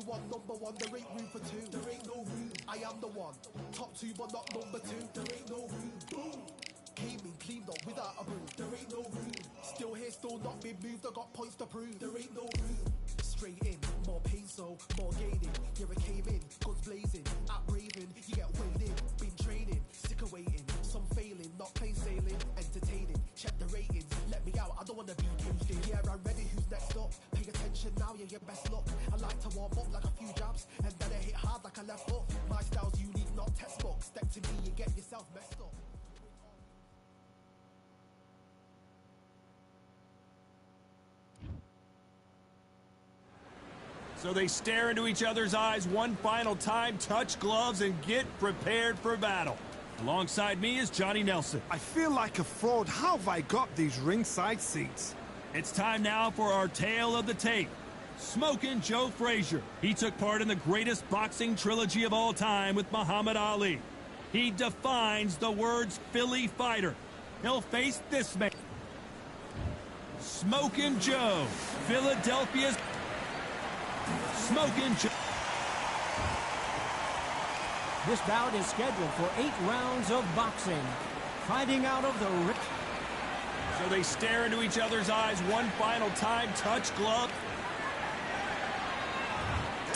you want number one, there ain't room for two. There ain't no room. I am the one. Top two, but not number two. There ain't no room. Boom. Came in, cleaned up without a broom. There ain't no room. Still here, still not been moved. I got points to prove. There ain't no room. Straight in, more pain, so more gaining. Here I came in, guns blazing, at raving. You get weighed in, been training, sick of waiting. Some failing, not plain sailing, entertaining. Check the ratings, let me out. I don't wanna be caged in. Yeah, I'm ready. Who's next up? Pay attention now, yeah, your best luck. I like to warm up like a few jabs, and then I hit hard like a left hook. My style's unique, not textbook. Step to me, you get yourself messed up. So they stare into each other's eyes one final time, touch gloves, and get prepared for battle. Alongside me is Johnny Nelson. I feel like a fraud. How have I got these ringside seats? It's time now for our tale of the tape. Smokin' Joe Frazier. He took part in the greatest boxing trilogy of all time with Muhammad Ali. He defines the words Philly fighter. He'll face this man. Smokin' Joe, Philadelphia's Smokin' Joe. This bout is scheduled for 8 rounds of boxing. Fighting out of the ring. So they stare into each other's eyes one final time, touch glove.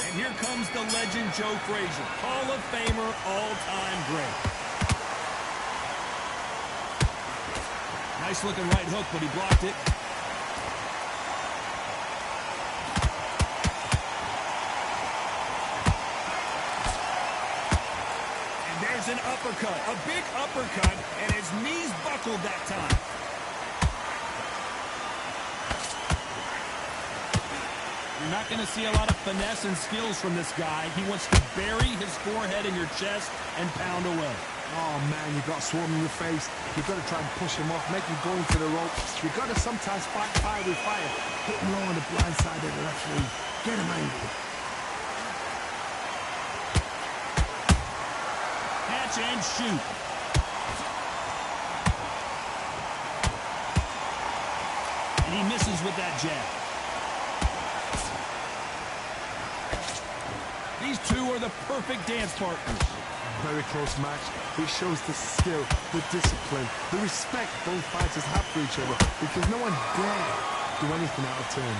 And here comes the legend Joe Frazier, Hall of Famer, all-time great. Nice looking right hook, but he blocked it. An uppercut, a big uppercut, and his knees buckled that time. You're not going to see a lot of finesse and skills from this guy. He wants to bury his forehead in your chest and pound away. Oh man, you got swarm in your face. You got to try and push him off, make him go into the rope. You got to sometimes fight fire with fire. Hit him low on the blind side of the referee. Get him angry. And shoot. And he misses with that jab. These two are the perfect dance partners. Very close match. It shows the skill, the discipline, the respect both fighters have for each other, because no one dare do anything out of turn.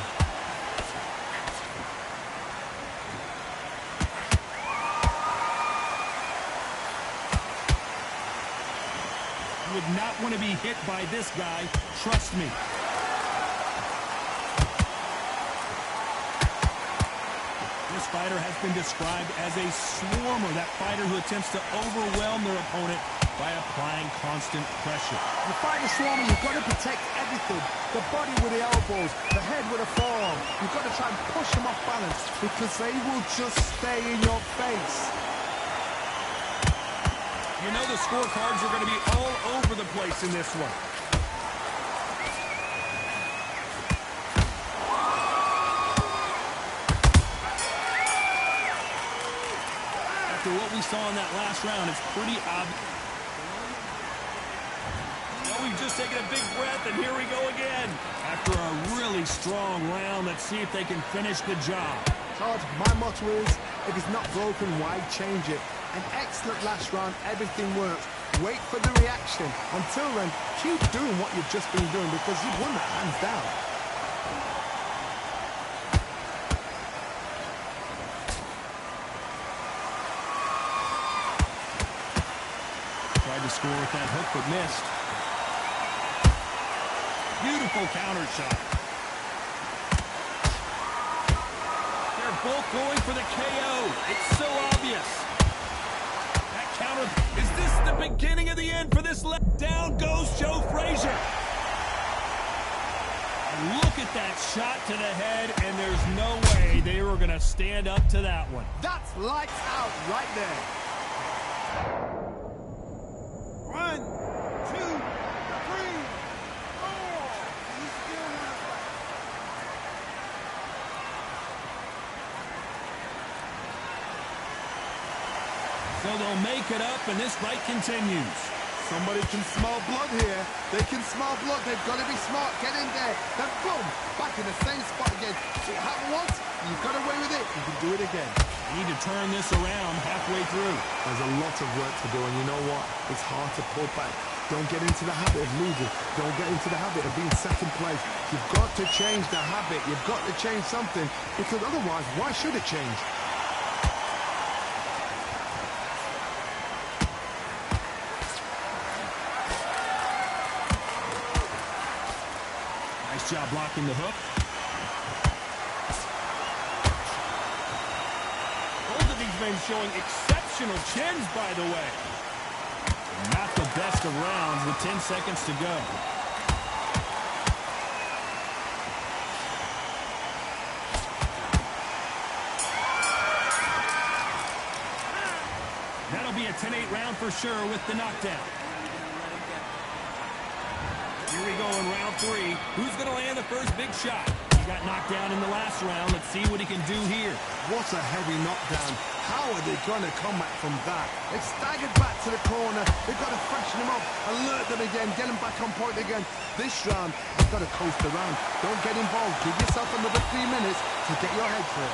Would not want to be hit by this guy, trust me. This fighter has been described as a swarmer, that fighter who attempts to overwhelm their opponent by applying constant pressure. You fight a swarmer, you've got to protect everything. The body with the elbows, the head with a forearm. You've got to try and push them off balance, because they will just stay in your face. You know the scorecards are going to be all over the place in this one. After what we saw in that last round, it's pretty obvious. Well, we've just taken a big breath, and here we go again. After a really strong round, let's see if they can finish the job. Todd, my motto is, if it's not broken, why change it? An excellent last round, everything works. Wait for the reaction. Until then, keep doing what you've just been doing, because you've won that hands down. Tried to score with that hook, but missed. Beautiful counter shot. They're both going for the KO. It's so obvious. Counter. Is this the beginning of the end for this? Down goes Joe Frazier. And look at that shot to the head, and there's no way they were going to stand up to that one. That's lights out right there. 1, 2, 3, 4. So they'll make it up, and this fight continues. Somebody can smell blood here. They can smell blood. They've got to be smart. Get in there. Then boom, back in the same spot again. See it happen once, you've got away with it. You can do it again. You need to turn this around halfway through. There's a lot of work to do, and you know what? It's hard to pull back. Don't get into the habit of losing. Don't get into the habit of being second place. You've got to change the habit. You've got to change something, because otherwise, why should it change? Nice job blocking the hook. Both of these men showing exceptional chins, by the way. Not the best of rounds with 10 seconds to go. That'll be a 10-8 round for sure with the knockdown. Here we go in round 3. Who's going to land the first big shot? He got knocked down in the last round. Let's see what he can do here. What a heavy knockdown. How are they going to come back from that? They've staggered back to the corner. They've got to freshen them up, alert them again, get them back on point again. This round, they've got to coast around. Don't get involved. Give yourself another 3 minutes to get your head clear.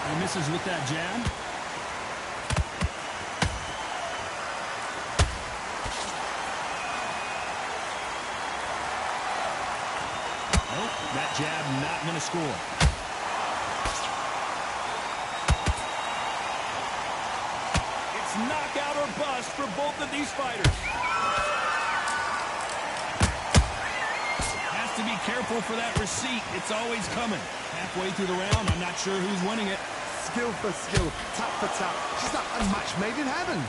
He misses with that jab. That jab not going to score. It's knockout or bust for both of these fighters. Has to be careful for that receipt. It's always coming. Halfway through the round, I'm not sure who's winning it. Skill for skill, tap for tap. She's like a match made in heaven.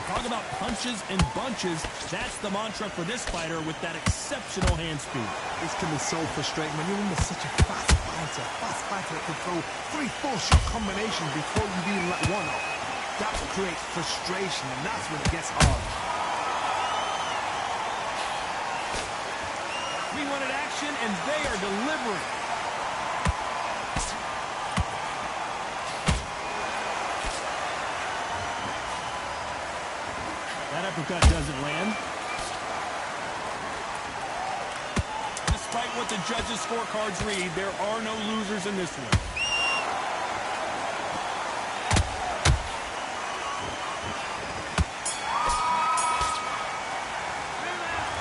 Talk about punches and bunches. That's the mantra for this fighter with that exceptional hand speed. This can be so frustrating when you're under such a fast fighter that can throw 3-4 shot combinations before you even let one off. That creates frustration, and that's when it gets hard. We wanted action, and they are delivering. That uppercut doesn't land. Despite what the judges' scorecards read, there are no losers in this one.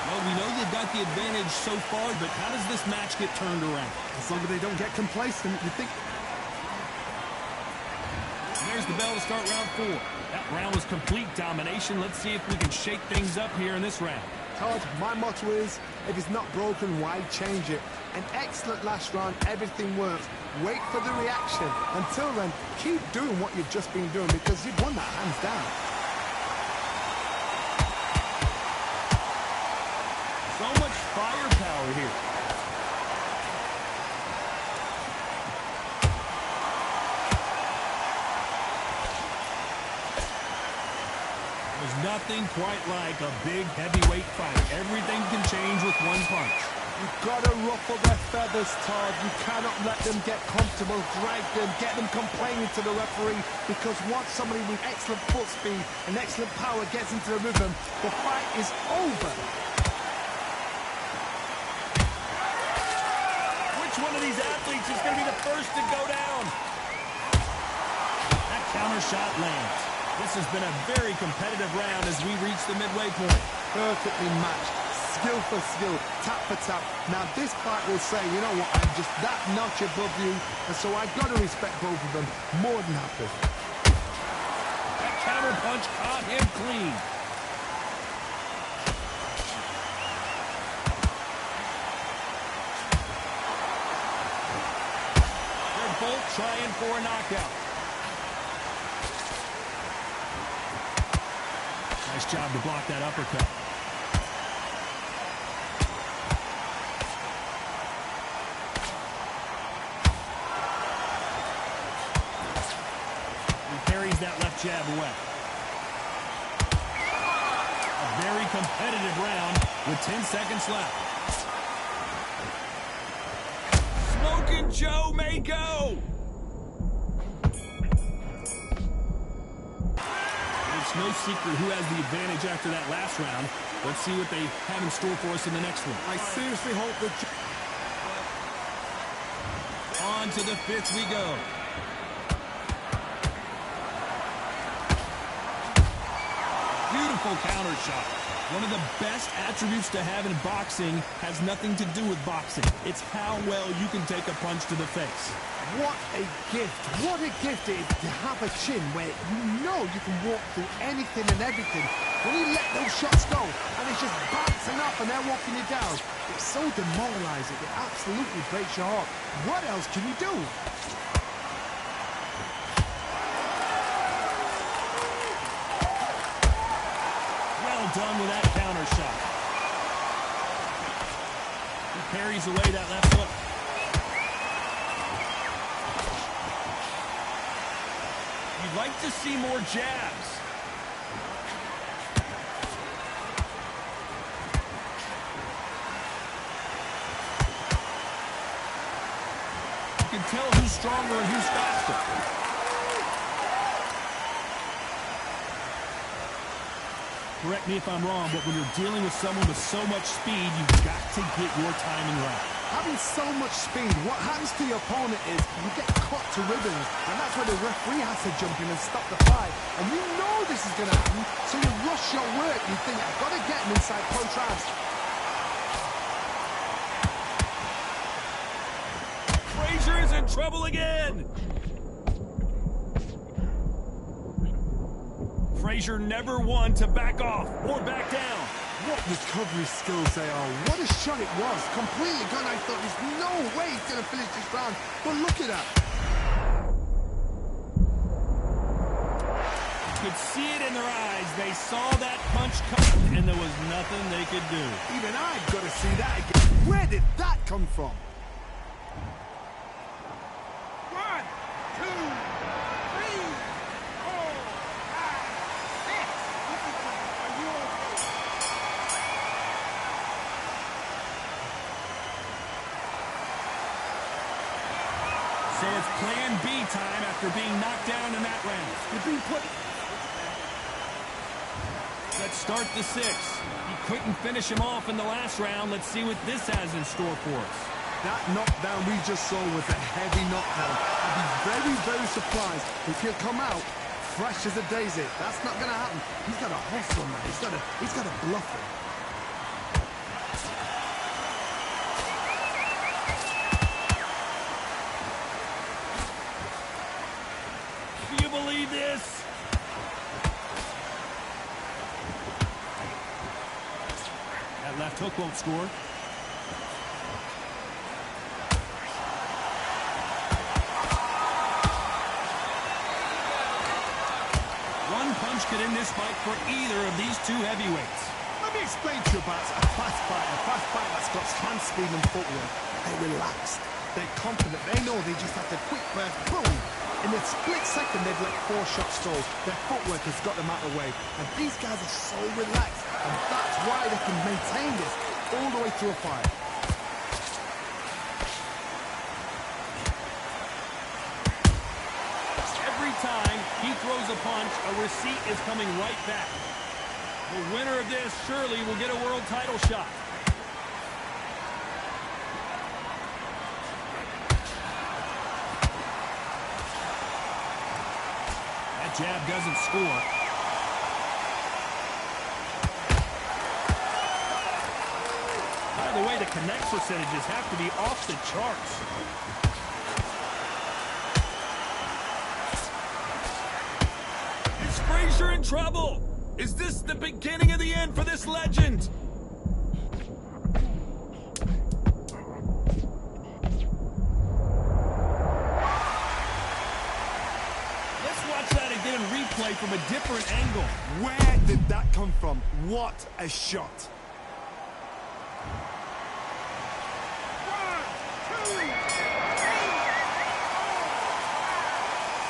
Well, we know they've got the advantage so far, but how does this match get turned around? As long as they don't get complacent, you think... There's the bell to start round 4. That round was complete domination. Let's see if we can shake things up here in this round. Todd, my motto is, if it's not broken, why change it? An excellent last round, everything works. Wait for the reaction. Until then, keep doing what you've just been doing, because you've won that hands down. So much firepower here. There's nothing quite like a big heavyweight fight. Everything can change with one punch. You've got to ruffle their feathers, Todd. You cannot let them get comfortable, drag them, get them complaining to the referee, because once somebody with excellent foot speed and excellent power gets into the rhythm, the fight is over. Which one of these athletes is going to be the first to go down? That counter shot lands. This has been a very competitive round as we reach the midway point. Perfectly matched. Skill for skill, tap for tap. Now this fight will say, you know what, I'm just that notch above you, and so I've got to respect both of them more than happy. That counter punch caught him clean. They're both trying for a knockout. Nice job to block that uppercut. He parries that left jab away. competitive round with 10 seconds left. Smoking Joe may go. It's no secret who has the advantage after that last round. Let's see what they have in store for us in the next one. I seriously hope that... On to the fifth we go. Beautiful counter shot. One of the best attributes to have in boxing has nothing to do with boxing. It's how well you can take a punch to the face. What a gift. What a gift it is to have a chin where you know you can walk through anything and everything. When you let those shots go and it's just bouncing up and they're walking you down, it's so demoralizing. It absolutely breaks your heart. What else can you do? Done with that counter shot. He parries away that left hook. You'd like to see more jabs. You can tell who's stronger and who's faster. Correct me if I'm wrong, but when you're dealing with someone with so much speed, you've got to get your timing right. Having so much speed, what happens to your opponent is you get cut to ribbons, and that's where the referee has to jump in and stop the fight. And you know this is going to happen, so you rush your work. You think, I've got to get him inside contrast. Frazier is in trouble again. Frazier never one to back off or back down. What recovery skills they are. What a shot it was. Completely gone. I thought there's no way he's going to finish this round. But look at that. You could see it in their eyes. They saw that punch coming, and there was nothing they could do. Even I've got to see that again. Where did that come from? 1, 2, 3, 4, 5, 6. Are you okay? So it's plan B time after being knocked down in that round. You've been put... Let's start the sixth. He couldn't finish him off in the last round. Let's see what this has in store for us. That knockdown we just saw was a heavy knockdown. I'd be very, very surprised if he'll come out fresh as a daisy. That's not going to happen. He's got a hustle, man. He's got a bluff it. Do you believe this? That left hook won't score. One punch could end this fight for either of these two heavyweights. Let me explain to you about a fast fighter that's got hand speed and footwork. They're relaxed. They're confident. They know they just have to quick burst, boom. In a split second, they've let 4 shots go. Their footwork has got them out of the way. And these guys are so relaxed. And that's why they can maintain this all the way through a fight. Every time he throws a punch, a receipt is coming right back. The winner of this surely will get a world title shot. That jab doesn't score. By the way, the connect percentages have to be off the charts. Is Frazier in trouble? Is this the beginning of the end for this legend? Let's watch that again in replay from a different angle. Where did that come from? What a shot. 1, 2, 3, 4, 5,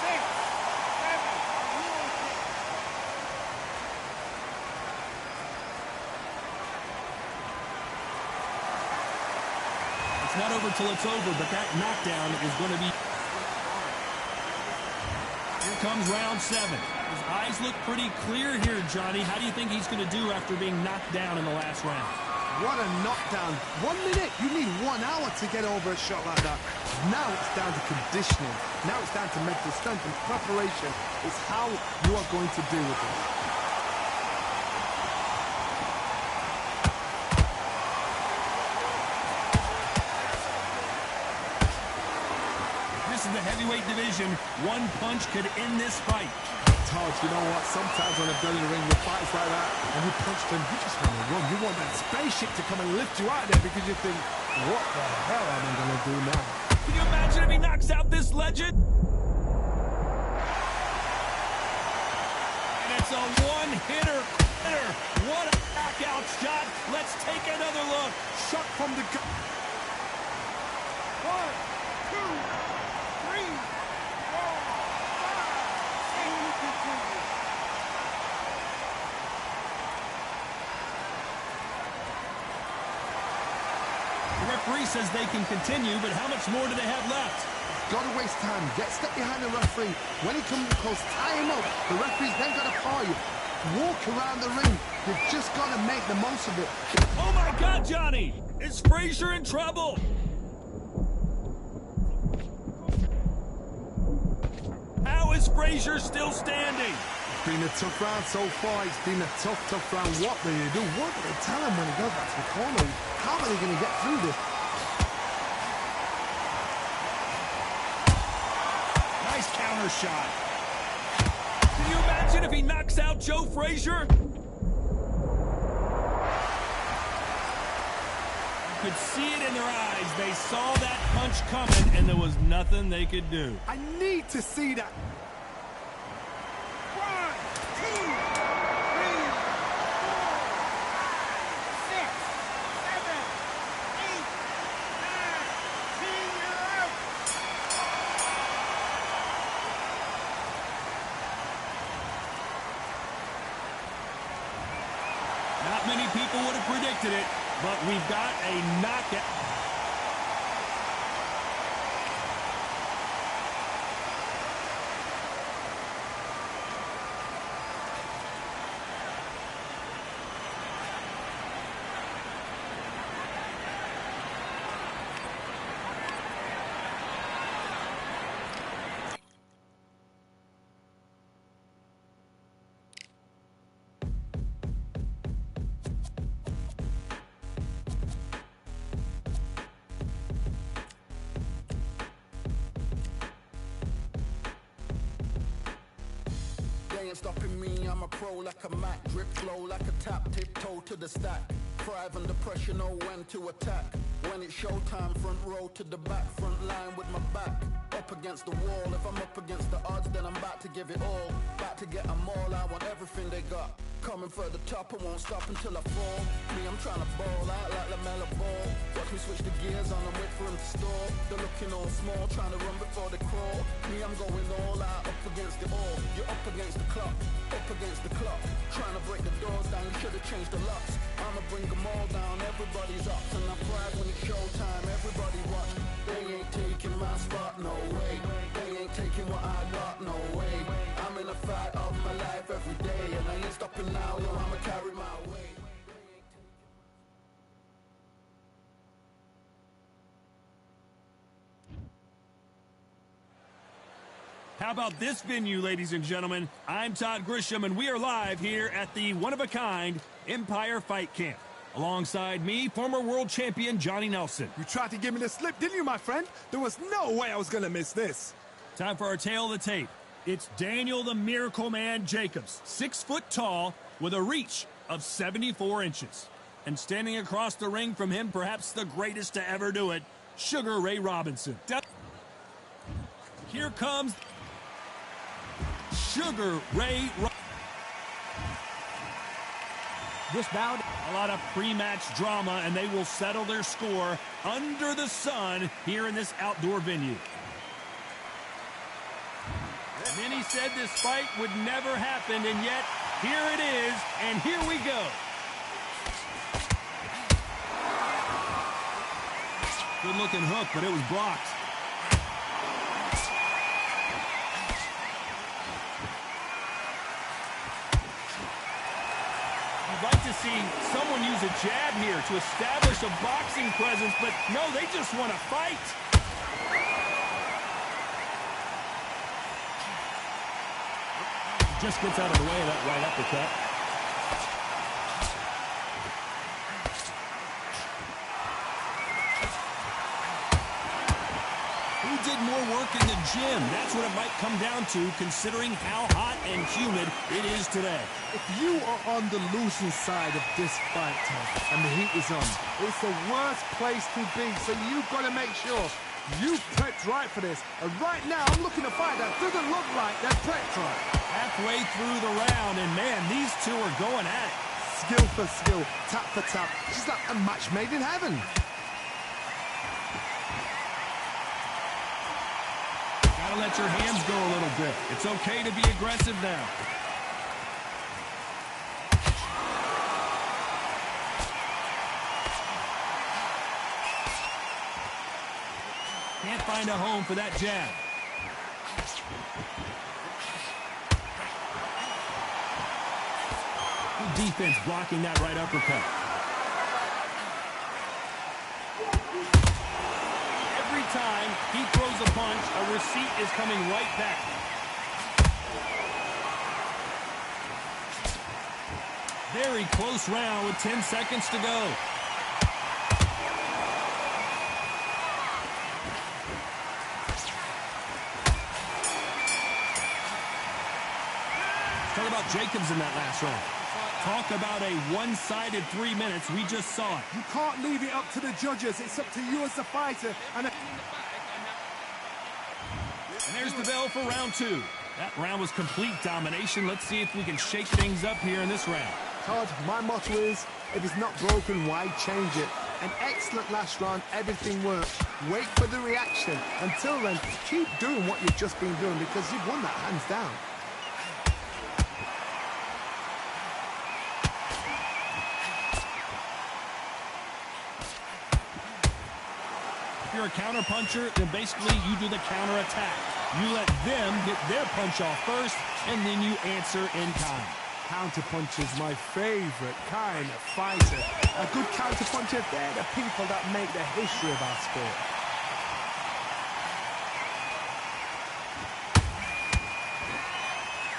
6, 7. Are you okay? not over till it's over, but that knockdown is going to be... Here comes round 7. His eyes look pretty clear here, Johnny. How do you think he's going to do after being knocked down in the last round? What a knockdown. 1 minute. You need 1 hour to get over a shot like that. Now it's down to conditioning. Now it's down to mental strength and preparation. It's how you are going to deal with it. This is the heavyweight division. One punch could end this fight. Todd, you know what? Sometimes when I've done in the ring with fights like that, and you punch them, you just want to run. You want that spaceship to come and lift you out there because you think, what the hell am I going to do now? Can you imagine if he knocks out this legend? And it's a one-hitter. What a knockout shot. Let's take another look. Shot from the gut. 1, 2, 3, 4, 5, 6. The referee says they can continue, but how much more do they have left? Got to waste time. Get step behind the referee. When he comes close, tie him up. The referee's then got to call you. Walk around the ring. You've just got to make the most of it. Oh my God, Johnny! Is Frazier in trouble? How is Frazier still standing? It's been a tough round so far. It's been a tough round. What do you do? What do they tell him when he goes back to the corner? How are they going to get through this? Nice counter shot. Can you imagine if he knocks out Joe Frazier? You could see it in their eyes. They saw that punch coming, and there was nothing they could do. I need to see that. 1, 2, 3, 4, 5, 6, 7, 8, 9, 10, you're out. Not many people would have predicted it, but we've got a knockout. They ain't stopping me, I'm a pro like a Mac. Drip flow like a tap, tiptoe to the stack. Thrive under pressure, know when to attack. When it's showtime, front row to the back. Front line with my back up against the wall. If I'm up against the odds, then I'm about to give it all. About to get them all, I want everything they got. Coming for the top, I won't stop until I fall. Me, I'm trying to ball out like LaMelo Ball. Watch me switch the gears on and wait for him to stall. They're looking all small, trying to run before they crawl. Me, I'm going all out, up against it all. You're up against the clock, up against the clock. Trying to break the doors down, you should've changed the locks. I'ma bring them all down, everybody's up. And I pride when it's showtime, everybody watch. They ain't taking my spot, no way. They ain't taking what I got, no way. I'm in a fight of my life every day, and I ain't stopping now, yo, I'ma carry my weight. How about this venue, ladies and gentlemen? I'm Todd Grisham, and we are live here at the one-of-a-kind Empire Fight Camp. Alongside me, former world champion Johnny Nelson. You tried to give me the slip, didn't you, my friend? There was no way I was going to miss this. Time for our tale of the tape. It's Daniel the Miracle Man Jacobs, 6 foot tall, with a reach of 74 inches. And standing across the ring from him, perhaps the greatest to ever do it, Sugar Ray Robinson. Here comes Sugar Ray Robinson. This bout, A lot of pre-match drama, and they will settle their score under the sun here in this outdoor venue. Many said this fight would never happen, and yet here it is, and here we go. Good looking hook, but it was blocked. You'd like to see someone use a jab here to establish a boxing presence, but no, they just want to fight. Just gets out of the way of that right uppercut. Who did more work in the gym? That's what it might come down to, considering how hot and humid it is today. If you are on the losing side of this fight, Ted, and the heat is on, it's the worst place to be, so you've got to make sure you prepped right for this. And right now, I'm looking to fight that doesn't look like they're prepped right. Halfway through the round, and man, these two are going at it. Skill for skill, tap for tap. It's like a match made in heaven. Gotta let your hands go a little bit. It's okay to be aggressive now. Can't find a home for that jab. Good defense blocking that right uppercut. Every time he throws a punch, a receipt is coming right back. Very close round with 10 seconds to go. Talk about Jacobs in that last round. Talk about a one-sided 3 minutes. We just saw it. You can't leave it up to the judges. It's up to you as the fighter. And there's the bell for round 2. That round was complete domination. Let's see if we can shake things up here in this round. Todd, my motto is, if it's not broken, why change it? An excellent last round, everything works. Wait for the reaction. Until then, keep doing what you've just been doing because you've won that hands down. If you're a counter puncher, then basically you do the counter attack. You let them get their punch off first, and then you answer in kind. Counterpunch is my favorite kind of fighter. A good counterpuncher, they're the people that make the history of our sport.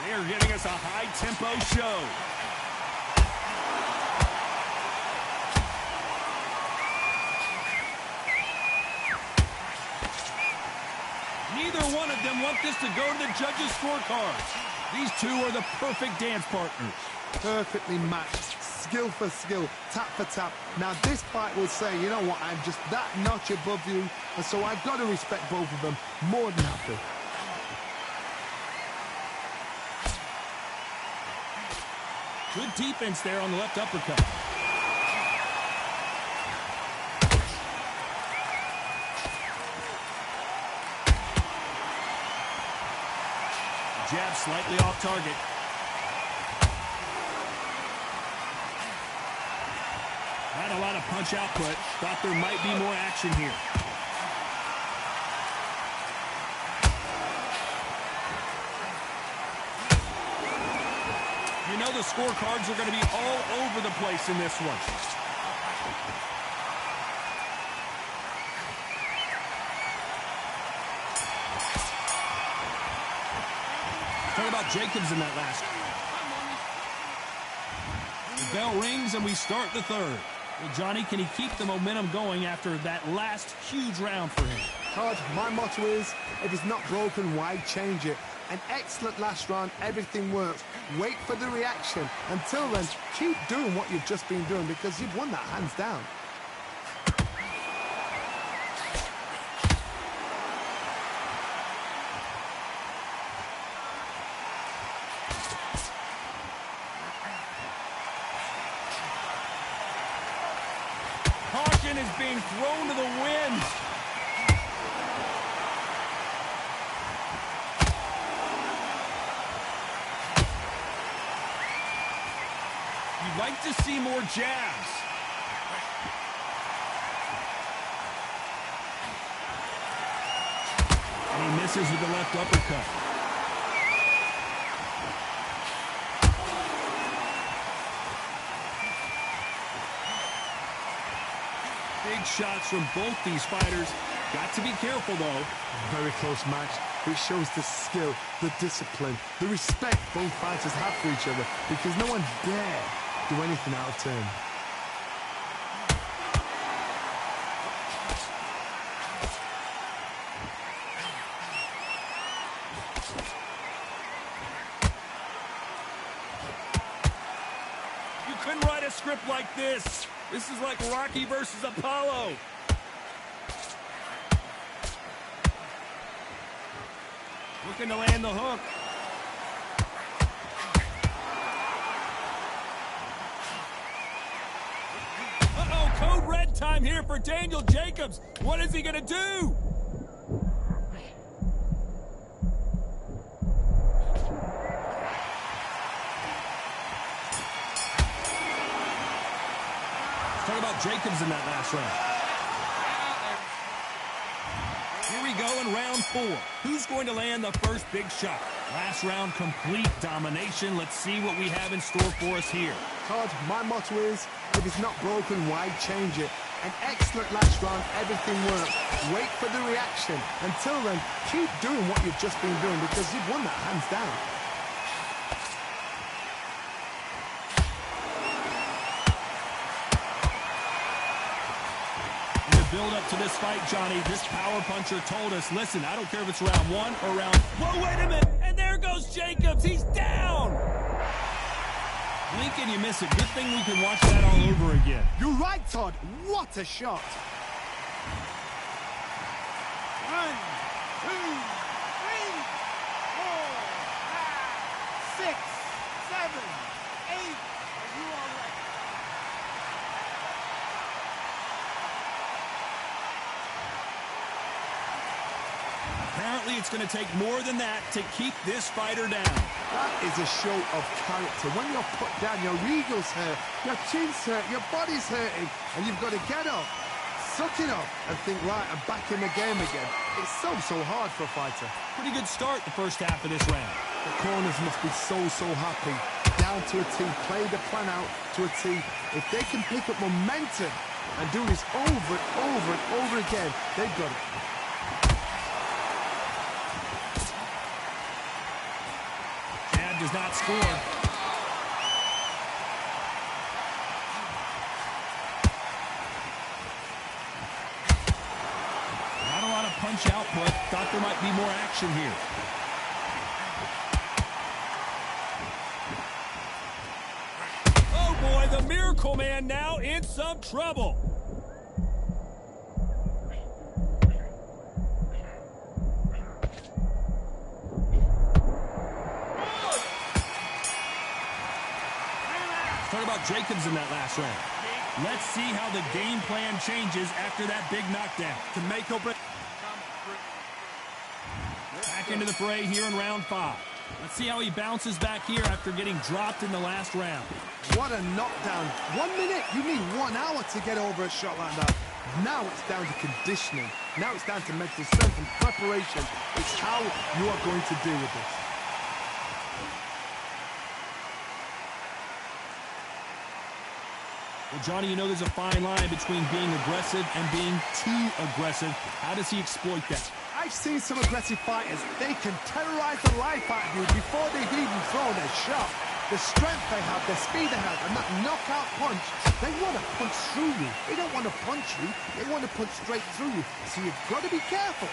They are giving us a high-tempo show. Neither one of them want this to go to the judges' scorecards. These two are the perfect dance partners. Perfectly matched, skill for skill, tap for tap. Now this fight will say, you know what, I'm just that notch above you, and so I've got to respect both of them more than happy. Good defense there on the left uppercut. Jab slightly off target. Not a lot of punch output. Thought there might be more action here. You know the scorecards are going to be all over the place in this one. Talk about Jacobs in that last. The bell rings and we start the third. Well, Johnny, can he keep the momentum going after that last huge round for him? Todd, my motto is, if it's not broken, why change it? An excellent last round, everything works. Wait for the reaction. Until then, keep doing what you've just been doing because you've won that hands down. Caution is being thrown to the wind. You'd like to see more jabs. And he misses with the left uppercut. Big shots from both these fighters. Got to be careful, though. Very close match. It shows the skill, the discipline, the respect both fighters have for each other, because no one dare do anything out of turn. You couldn't write a script like this. This is like Rocky versus Apollo. Looking to land the hook. Uh-oh, code red time here for Daniel Jacobs. What is he going to do? Talk about Jacobs in that last round. Here we go in round 4. Who's going to land the first big shot? Last round, complete domination. Let's see what we have in store for us here. Todd, my motto is, if it's not broken, why change it? An excellent last round, everything works. Wait for the reaction. Until then, keep doing what you've just been doing, because you've won that hands down. Build up to this fight, Johnny. This power puncher told us, listen, I don't care if it's round 1 or round... Whoa, wait a minute! And there goes Jacobs. He's down! Blink and you miss it. Good thing we can watch that all over again. You're right, Todd. What a shot. 1, 2, 3, 4, 5, 6, 7, 8. Are you all right? Apparently, it's going to take more than that to keep this fighter down. That is a show of character. When you're put down, your eagle's hurt, your chin's hurt, your body's hurting, and you've got to get up, suck it up, and think, right, I'm back in the game again. It's so hard for a fighter. Pretty good start the first half of this round. The corners must be so happy. Down to a T, play the plan out to a T. If they can pick up momentum and do this over and over and over again, they've got it. Does not score. Not a lot of punch output. Thought there might be more action here. Oh boy, the Miracle Man now in some trouble. Talk about Jacobs in that last round. Let's see how the game plan changes after that big knockdown. To make up it. Back into the fray here in round 5. Let's see how he bounces back here after getting dropped in the last round. What a knockdown. 1 minute, you need 1 hour to get over a shot like that. Now it's down to conditioning. Now it's down to mental strength and preparation. It's how you are going to deal with this. Well, Johnny, you know there's a fine line between being aggressive and being too aggressive. How does he exploit that? I've seen some aggressive fighters. They can terrorize the life out of you before they've even thrown a shot. The strength they have, the speed they have, and that knockout punch, they want to punch through you. They don't want to punch you. They want to punch straight through you. So you've got to be careful.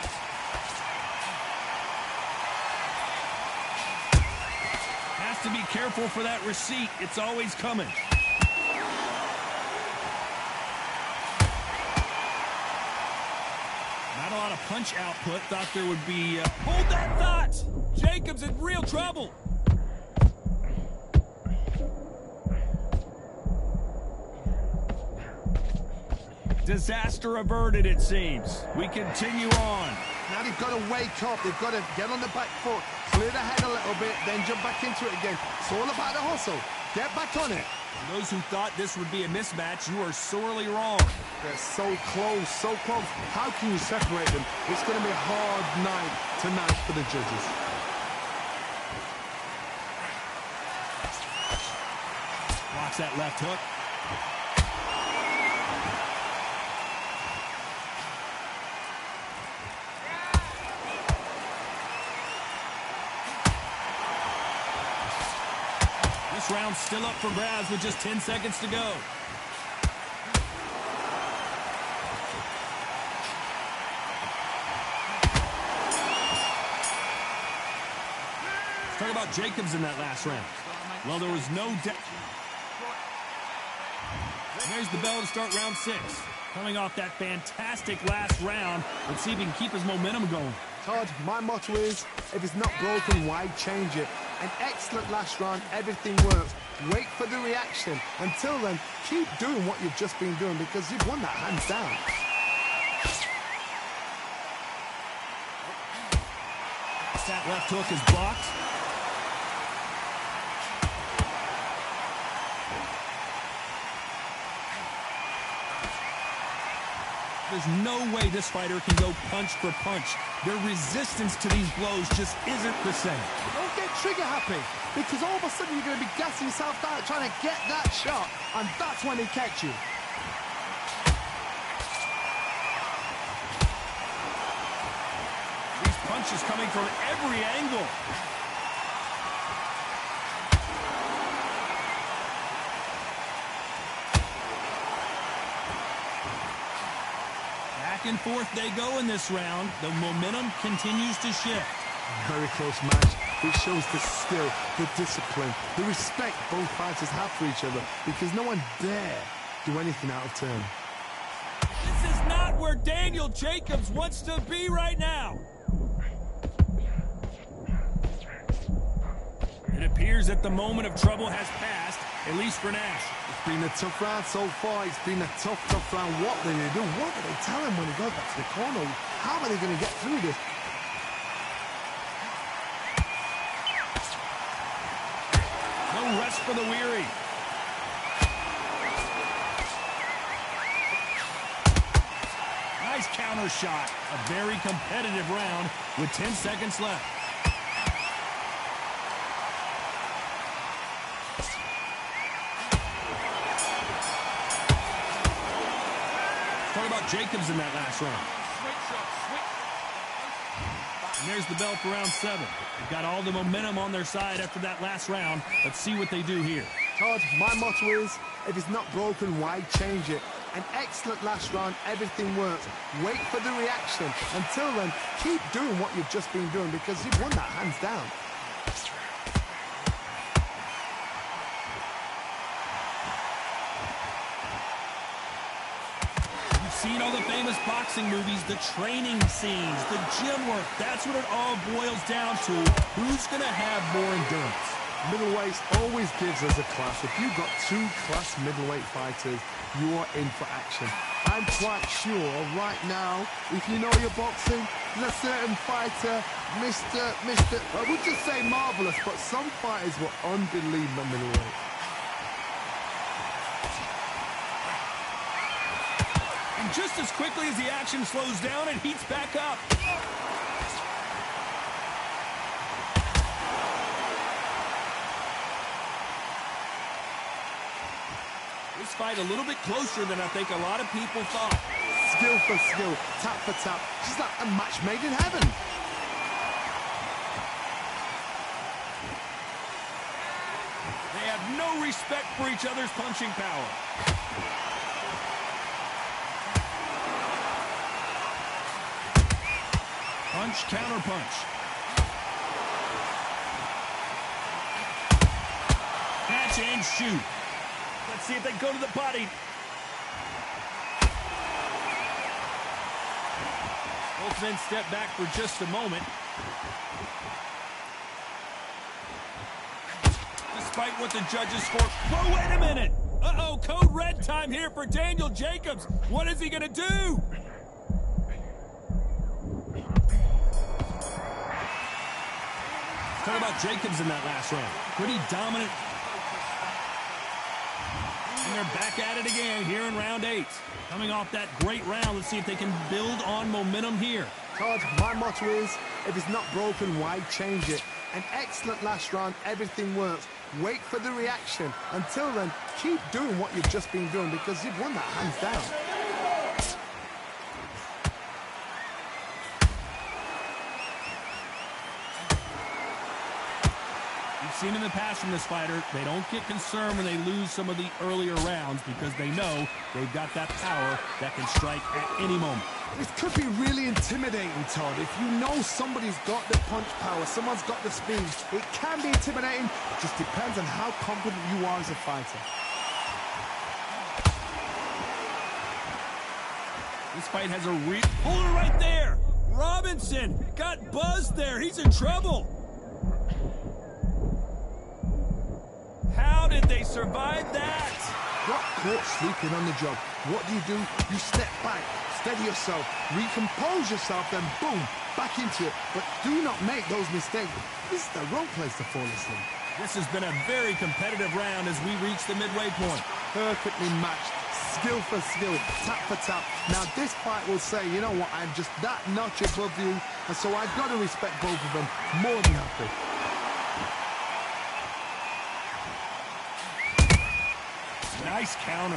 Has to be careful for that receipt. It's always coming. Not a lot of punch output. Thought there would be... Hold that thought! Jacobs in real trouble. Disaster averted, it seems. We continue on. Now they've got to wake up. They've got to get on the back foot, clear the head a little bit, then jump back into it again. It's all about the hustle. Get back on it. Those who thought this would be a mismatch, you are sorely wrong. They're so close, so close. How can you separate them? It's going to be a hard night tonight for the judges. Blocks that left hook. This round's still up for grabs with just 10 seconds to go. Let's talk about Jacobs in that last round. Well, there was no doubt. There's the bell to start round 6. Coming off that fantastic last round, let's see if he can keep his momentum going. Todd, my motto is, if it's not broken, why change it? An excellent last round, everything works. Wait for the reaction. Until then, keep doing what you've just been doing because you've won that hands down. That left hook is blocked. There's no way this fighter can go punch for punch. Their resistance to these blows just isn't the same. Don't get trigger happy, because all of a sudden you're going to be gassing yourself out trying to get that shot, and that's when they catch you. These punches coming from every angle. Back and forth they go in this round. The momentum continues to shift. Very close match. It shows the skill, the discipline, the respect both fighters have for each other, because no one dare do anything out of turn. This is not where Daniel Jacobs wants to be right now. It appears that the moment of trouble has passed, at least for Nash. It's been a tough round so far. It's been a tough round. What do they do? What do they tell him when he goes back to the corner? How are they going to get through this? No rest for the weary. Nice counter shot. A very competitive round with 10 seconds left. Talk about Jacobs in that last round. And there's the bell for round 7. They've got all the momentum on their side after that last round. Let's see what they do here. Todd, my motto is, if it's not broken, why change it? An excellent last round, everything works. Wait for the reaction. Until then, keep doing what you've just been doing because you've won that hands down. Seen all the famous boxing movies, the training scenes, the gym work. That's what it all boils down to. Who's going to have more endurance? Middleweights always gives us a class. If you've got 2 class middleweight fighters, you are in for action. I'm quite sure right now, if you know your boxing, there's a certain fighter, I would just say marvelous, but some fighters were unbelievable middleweight. And just as quickly as the action slows down, it heats back up. This fight a little bit closer than I think a lot of people thought. Skill for skill, tap for tap, just like a match made in heaven. They have no respect for each other's punching power. Punch, counter punch. Catch and shoot. Let's see if they go to the body. Both men step back for just a moment. Despite what the judges scored. Whoa, wait a minute. Uh-oh, code red time here for Daniel Jacobs. What is he going to do? Talk about Jacobs in that last round. Pretty dominant. they're back at it again here in round 8. Coming off that great round, let's see if they can build on momentum here. Todd, my motto is, if it's not broken, why change it? An excellent last round, everything works. Wait for the reaction. Until then, keep doing what you've just been doing because you've won that hands down. We've seen in the past from this fighter, they don't get concerned when they lose some of the earlier rounds because they know they've got that power that can strike at any moment. This could be really intimidating, Todd. If you know somebody's got the punch power, someone's got the speed, it can be intimidating. It just depends on how confident you are as a fighter. This fight has a hold it right there! Robinson got buzzed there. He's in trouble. How did they survive that? Got caught sleeping on the job. What do? You step back, steady yourself, recompose yourself, then boom, back into it. But do not make those mistakes. This is the wrong place to fall asleep. This has been a very competitive round as we reach the midway point. Perfectly matched, skill for skill, tap for tap. Now this fight will say, you know what, I'm just that notch above you, and so I've got to respect both of them more than happy. Nice counter.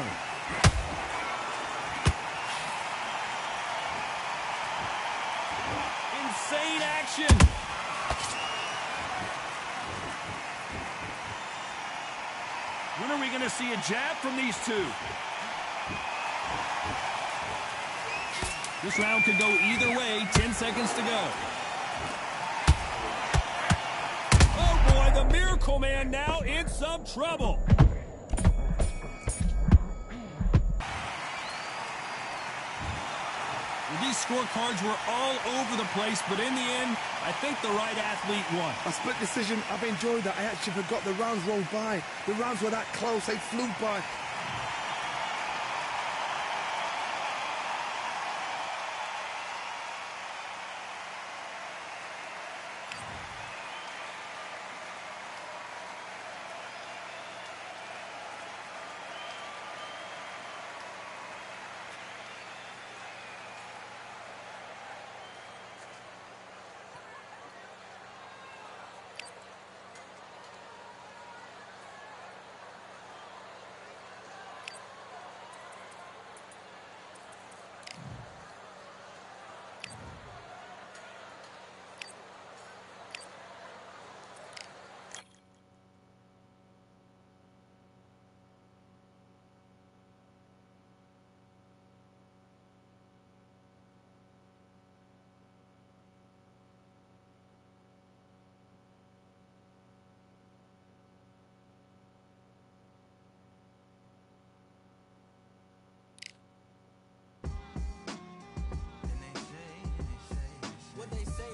Insane action. When are we going to see a jab from these two? This round could go either way. 10 seconds to go. Oh boy, the Miracle Man now in some trouble. These scorecards were all over the place, but in the end, I think the right athlete won. A split decision. I've enjoyed that. I actually forgot the rounds rolled by. The rounds were that close. They flew by.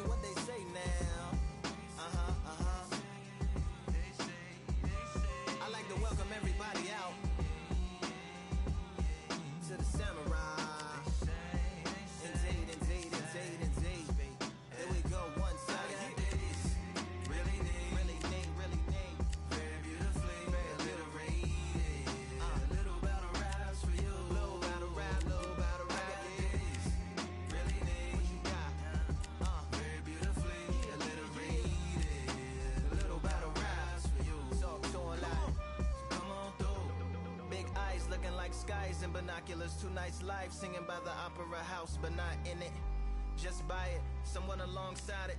What they say now. I like to welcome everybody out to the Samurai. Indeed. Here we go, one side. Really neat. Very beautifully, very little rated. A little battle raps for you. Little battle rap. Really neat. What you got? Very beautifully, a little rated. A little battle raps for you. So a lot. Come on through. Big eyes looking like skies and binoculars. Two nights live singing by the opera house, but not in it. Just by it, someone alongside it.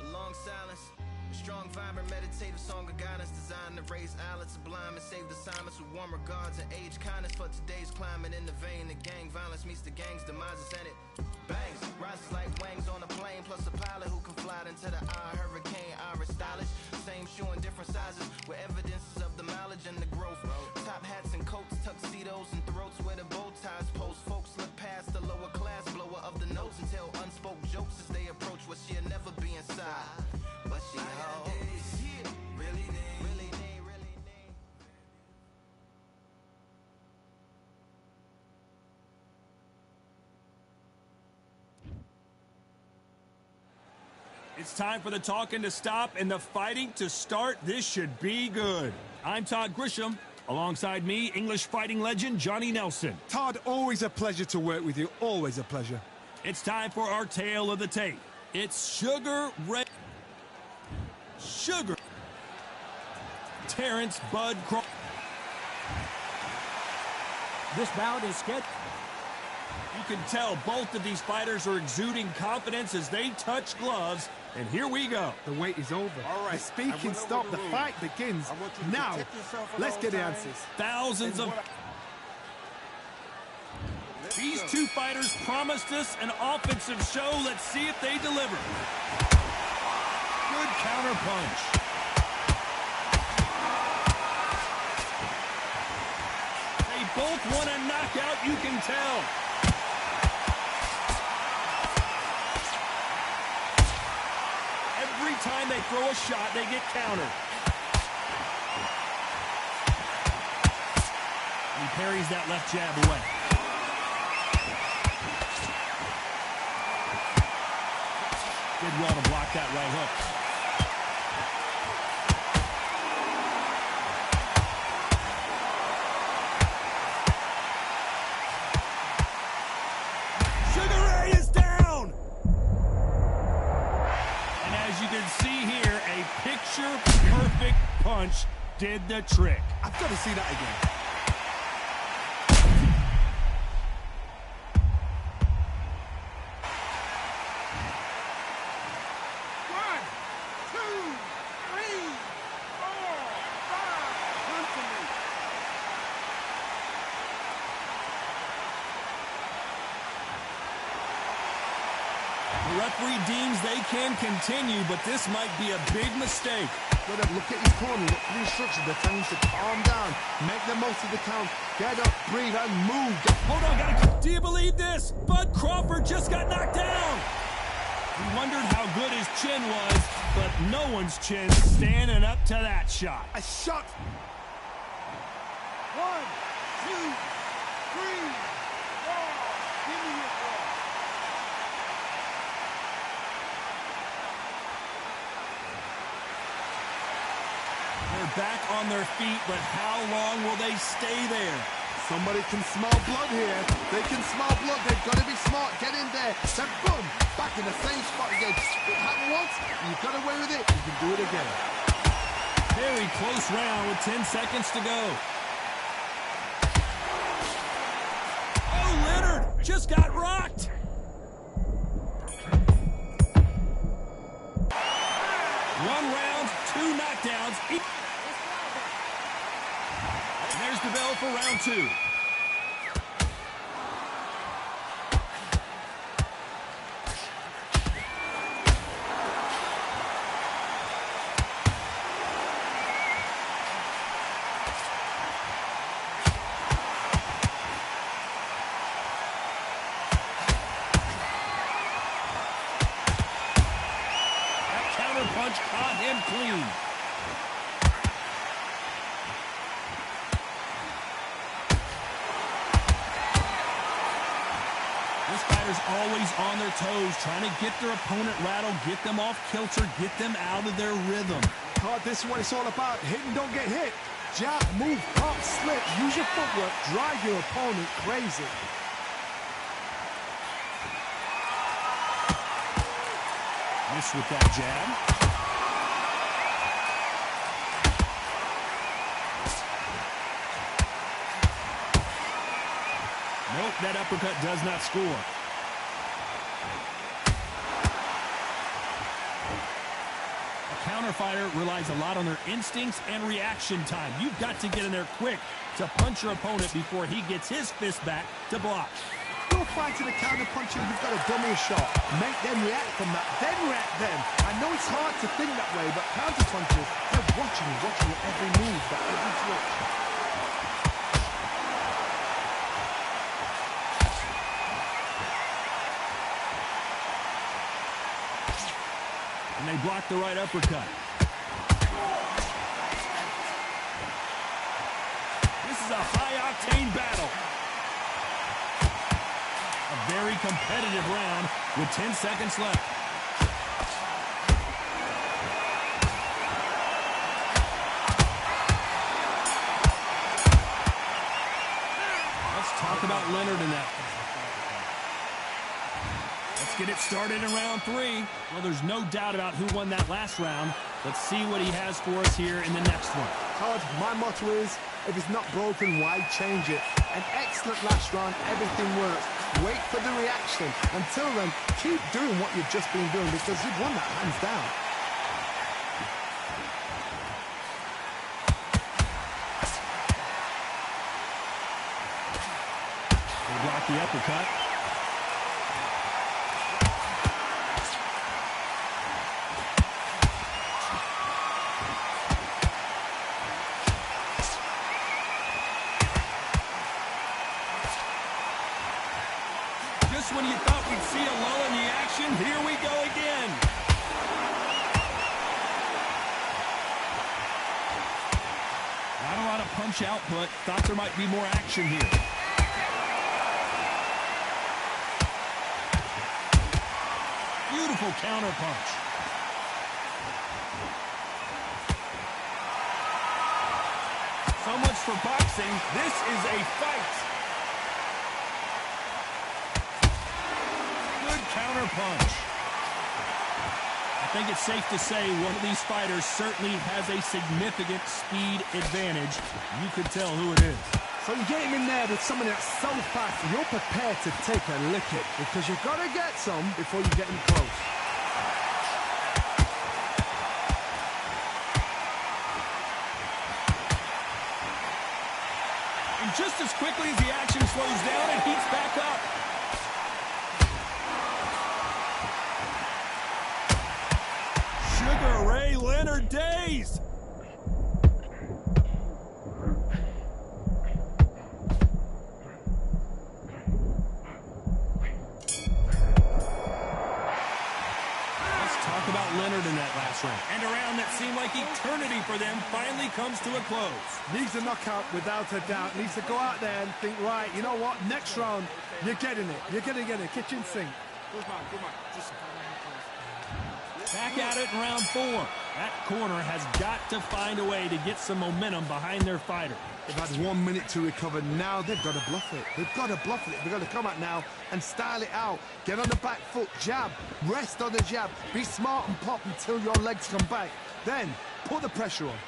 A long silence. A strong, vibrant, meditative song of guidance designed to raise islands sublime and save the silence with warm regards and age kindness for today's climate. In the vein, the gang violence meets the gang's demises and it bangs. Rises like wings on a plane, plus a pilot who can fly into the eye. Hurricane, iris stylish. Same shoe in different sizes with evidences of the mileage and the growth. Top hats and coats, tuxedos and throats where the bow ties post. Folks look past the lower class blower of the notes and tell unspoke jokes as they approach what she'll never be inside. But she holds. Really neat. It's time for the talking to stop and the fighting to start. This should be good. I'm Todd Grisham. Alongside me, English fighting legend Johnny Nelson. Todd, always a pleasure to work with you. Always a pleasure. It's time for our tale of the tape. It's Sugar Ray. Sugar. Terrence Bud Crawford. This bout is scheduled. You can tell both of these fighters are exuding confidence as they touch gloves. And here we go. The wait is over. All right. The speaking stop. The fight begins. Now, let's get the answers. Thousands of... These two fighters promised us an offensive show. Let's see if they deliver. Good counter punch. They both want a knockout, you can tell. Every time they throw a shot, they get countered. He parries that left jab away. Did well to block that right hook. Sugar Ray is down! And as you can see here, a picture-perfect punch did the trick. I've got to see that again. The referee deems they can continue, but this might be a big mistake. Look at his corner. Look at the instructions. They're telling him to calm down. Make the most of the count. Get up, breathe, and move. Hold on, do you believe this? Bud Crawford just got knocked down. We wondered how good his chin was, but no one's chin standing up to that shot. A shot. 1, 2, 3, 4. Give me your ball. They're back on their feet, but how long will they stay there? Somebody can smell blood here. They can smell blood. They've got to be smart. Get in there. Then boom, back in the same spot again. It happened once. You got away with it. You can do it again. Very close round with 10 seconds to go. Oh, Leonard just got rocked. One round, 2 knockdowns. There's the bell for round 2. That counter punch caught him clean. This fighter's always on their toes, trying to get their opponent rattled, get them off kilter, get them out of their rhythm. God, this is what it's all about. Hit and don't get hit. Jab, move, pump, slip. Use your footwork. Drive your opponent crazy. Miss with that jab. Nope, that uppercut does not score. A counter fighter relies a lot on their instincts and reaction time. You've got to get in there quick to punch your opponent before he gets his fist back to block. You're fighting a counter puncher, you've got a dummy shot. Make them react from that, then react then. I know it's hard to think that way, but counter punchers, they're watching your every move, that every switch. And they block the right uppercut. This is a high-octane battle. A very competitive round with 10 seconds left. Let's talk about Leonard in that. Let's get it started in round 3. Well, there's no doubt about who won that last round. Let's see what he has for us here in the next one. Todd, my motto is, if it's not broken, why change it? An excellent last round, everything works. Wait for the reaction. Until then, keep doing what you've just been doing because you've won that hands down. They block the uppercut. Just when you thought we'd see a lull in the action, here we go again. Not a lot of punch output. Thought there might be more action here. Beautiful counter punch. So much for boxing. This is a fight. Good counter punch. I think it's safe to say one of these fighters certainly has a significant speed advantage. You could tell who it is. So you get him in there with somebody that's so fast, you're prepared to take a licking because you've got to get some before you get him close. And just as quickly as the action slows down, it heats back up. Sugar Ray Leonard days. Talk about Leonard in that last round. And a round that seemed like eternity for them finally comes to a close. Needs a knockout without a doubt. Needs to go out there and think, right, you know what, next round, you're getting it. You're going to get it. Kitchen sink. Back at it in round 4. That corner has got to find a way to get some momentum behind their fighter. They've had 1 minute to recover. Now they've got to bluff it. They've got to bluff it. They've got to come out now and style it out. Get on the back foot, jab, rest on the jab. Be smart and pop until your legs come back. Then put the pressure on.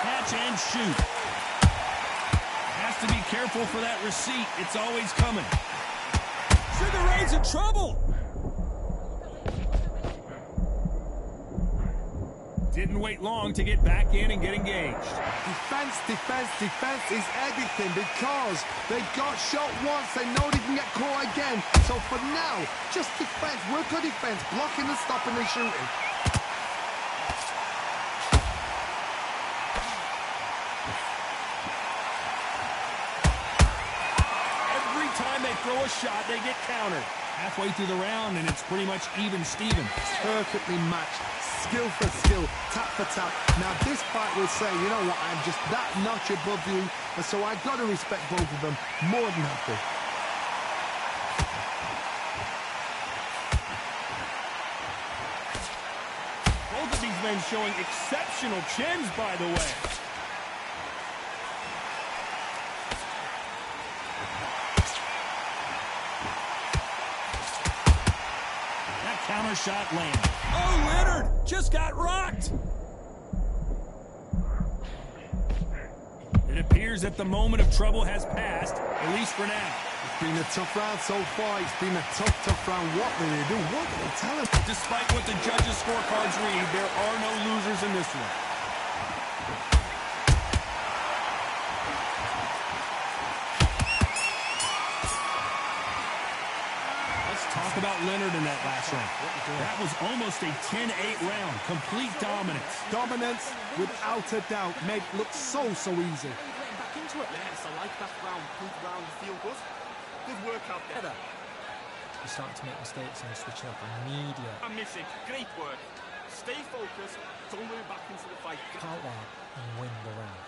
Catch and shoot. Has to be careful for that receipt. It's always coming. Sugar Ray's in trouble. Didn't wait long to get back in and get engaged. Defense, defense, defense is everything because they got shot once. They know they can get caught again. So for now, just defense. Work on defense. Blocking and stopping and shooting. Every time they throw a shot, they get countered. Halfway through the round, and it's pretty much even Steven. Perfectly matched. Skill for skill, tap for tap. Now this fight will say, you know what, I'm just that notch above you, and so I've got to respect both of them more than happy. Both of these men showing exceptional chins, by the way. That counter shot lands. Oh, Leonard just got rocked. It appears that the moment of trouble has passed, at least for now. It's been a tough round so far. It's been a tough round. What will they do? What will they tell him? Despite what the judges' scorecards read, there are no losers in this one. Talk about Leonard in that last round. That was almost a 10-8 round. Complete dominance. Dominance, without a doubt, made it look so easy. Back into it. Yes, I like that round. Good round. Feel good. Good work out there. You're starting to make mistakes and you're switching up immediately. I'm missing. Great work. Stay focused. Don't move back into the fight. Go out there and win the round.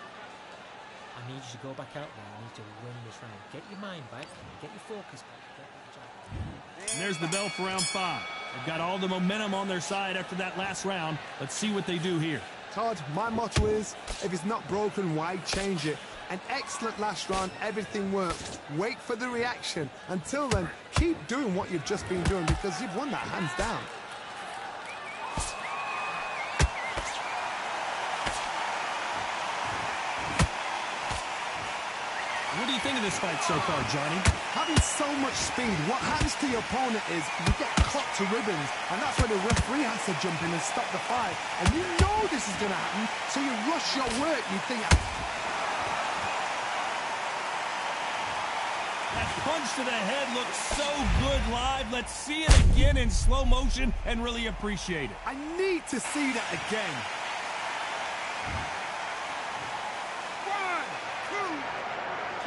I need you to go back out there. I need you to win this round. Get your mind back. Get your focus back. Get that jab. And there's the bell for round 5. They've got all the momentum on their side after that last round. Let's see what they do here. Todd, my motto is, if it's not broken, why change it? An excellent last round, everything worked. Wait for the reaction. Until then, keep doing what you've just been doing because you've won that hands down. What do you think of this fight so far, Johnny? Having so much speed, what happens to your opponent is you get cut to ribbons, and that's where the referee has to jump in and stop the fight. And you know this is going to happen, so you rush your work. You think... That punch to the head looks so good live. Let's see it again in slow motion and really appreciate it. I need to see that again. 1, 2,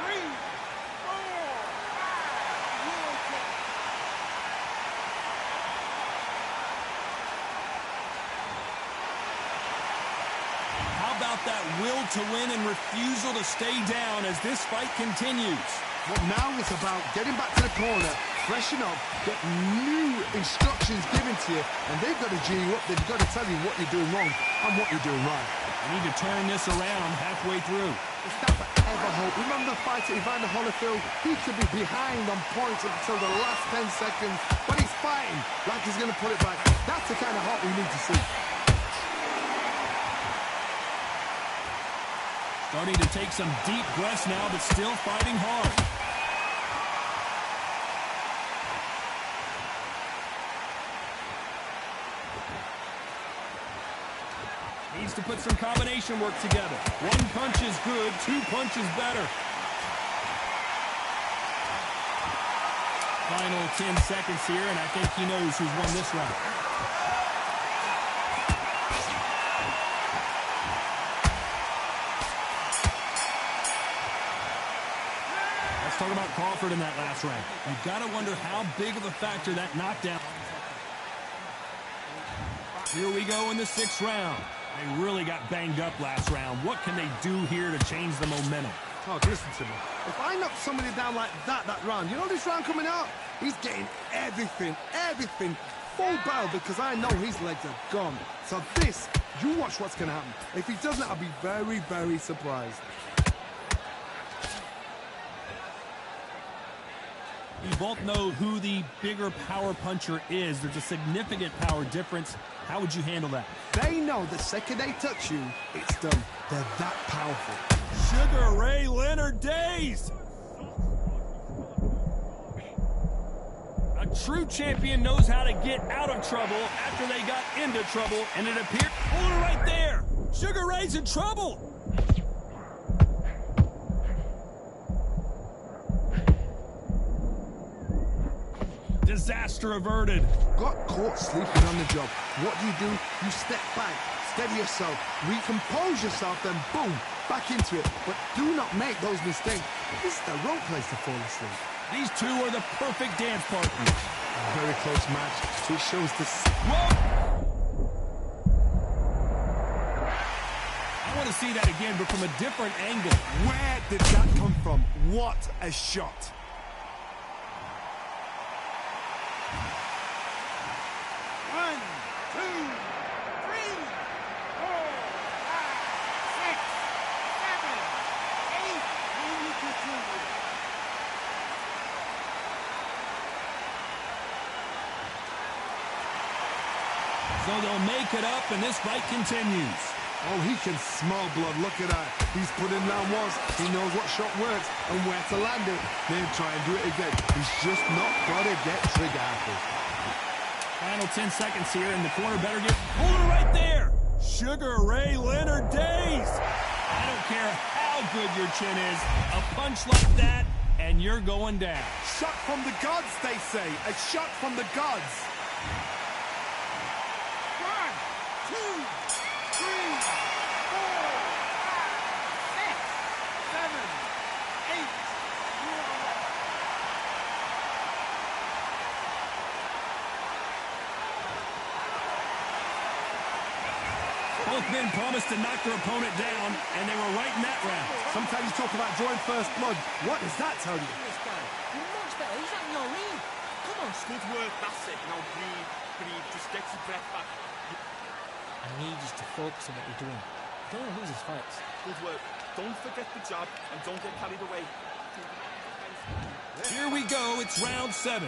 3, 4, 5. How about that will to win and refusal to stay down as this fight continues? Well, now it's about getting back to the corner, freshen up, get new instructions given to you, and they've got to G you up. They've got to tell you what you're doing wrong and what you're doing right. We need to turn this around halfway through. It's not forever hope. Remember the fight at Evander Holyfield? He could be behind on points until the last 10 seconds, but he's fighting like he's going to pull it back. That's the kind of hope we need to see. Starting to take some deep breaths now, but still fighting hard. Needs to put some combination work together. One punch is good, 2 punches better. Final 10 seconds here, and I think he knows who's won this round. Let's talk about Crawford in that last round. You've got to wonder how big of a factor that knockdown. Here we go in the 6th round. They really got banged up last round. What can they do here to change the momentum? Oh, listen to me. If I knock somebody down like that round, you know this round coming out? He's getting everything, full barrel because I know his legs are gone. So this, you watch what's going to happen. If he doesn't, I'll be very, very surprised. We both know who the bigger power puncher is. There's a significant power difference. How would you handle that? They know the second they touch you, it's done. They're that powerful. Sugar Ray Leonard days! A true champion knows how to get out of trouble after they got into trouble, and it appeared... Hold it right there! Sugar Ray's in trouble! Disaster averted. Got caught sleeping on the job. What do? You step back, steady yourself, recompose yourself, then boom, back into it. But do not make those mistakes. This is the wrong place to fall asleep. These two are the perfect dance partners. A very close match. It shows the... Whoa! I want to see that again, but from a different angle. Where did that come from? What a shot. So they'll make it up, and this fight continues. Oh, he can smell blood. Look at that. He's put in down once. He knows what shot works and where to land it. Then try and do it again. He's just not got to get trigger happy. Final 10 seconds here, and the corner better get... Hold it right there! Sugar Ray Leonard days! I don't care how good your chin is. A punch like that, and you're going down. Shot from the gods, they say. A shot from the gods. 1, 2, 3, 4, 5, 6, 7, 8. Both men promised to knock their opponent down, and they were right in that round. Sometimes you talk about drawing first blood. What does that tell you? This guy, you're much better. He's like no lead. Come on, Good work, that's it. Now breathe, just get your breath back. I need you to focus on what you're doing. You don't want to lose these fights. Good work. Don't forget the jab and don't get carried away. Here we go. It's round 7.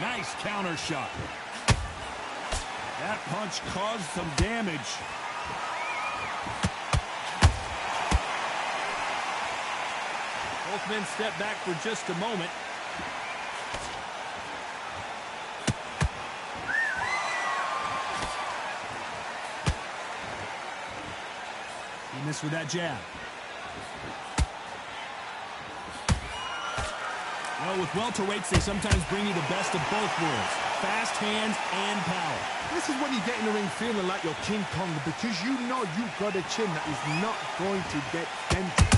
Nice counter shot. That punch caused some damage. Both men step back for just a moment. He missed with that jab. Well, with welterweights, they sometimes bring you the best of both worlds. Fast hands and power. This is when you get in the ring feeling like you're King Kong, because you know you've got a chin that is not going to get dented.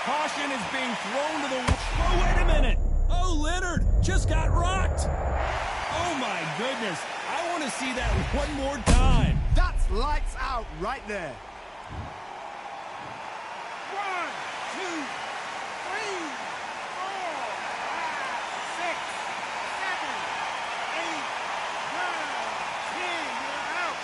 Caution is being thrown to the... Oh, wait a minute. Oh, Leonard just got rocked. Oh, my goodness. I want to see that one more time. That's lights out right there. 1, 2, 3, 4, 5, 6, 7, 8, 9, 10. You're out.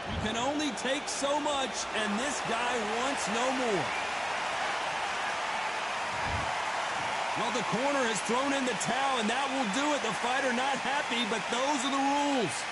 You can only take so much, and this guy wants no more. Well, the corner has thrown in the towel, and that will do it. The fighter not happy, but those are the rules.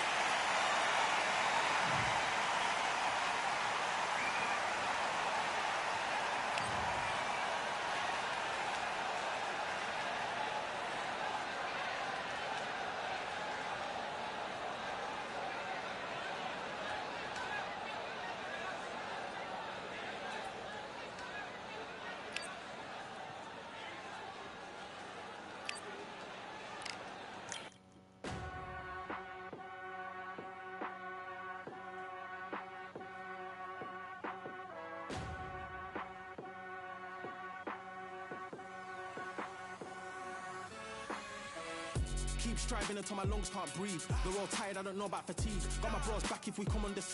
Keep striving until my lungs can't breathe. They're all tired, I don't know about fatigue. Got my bros back if we come on the sea.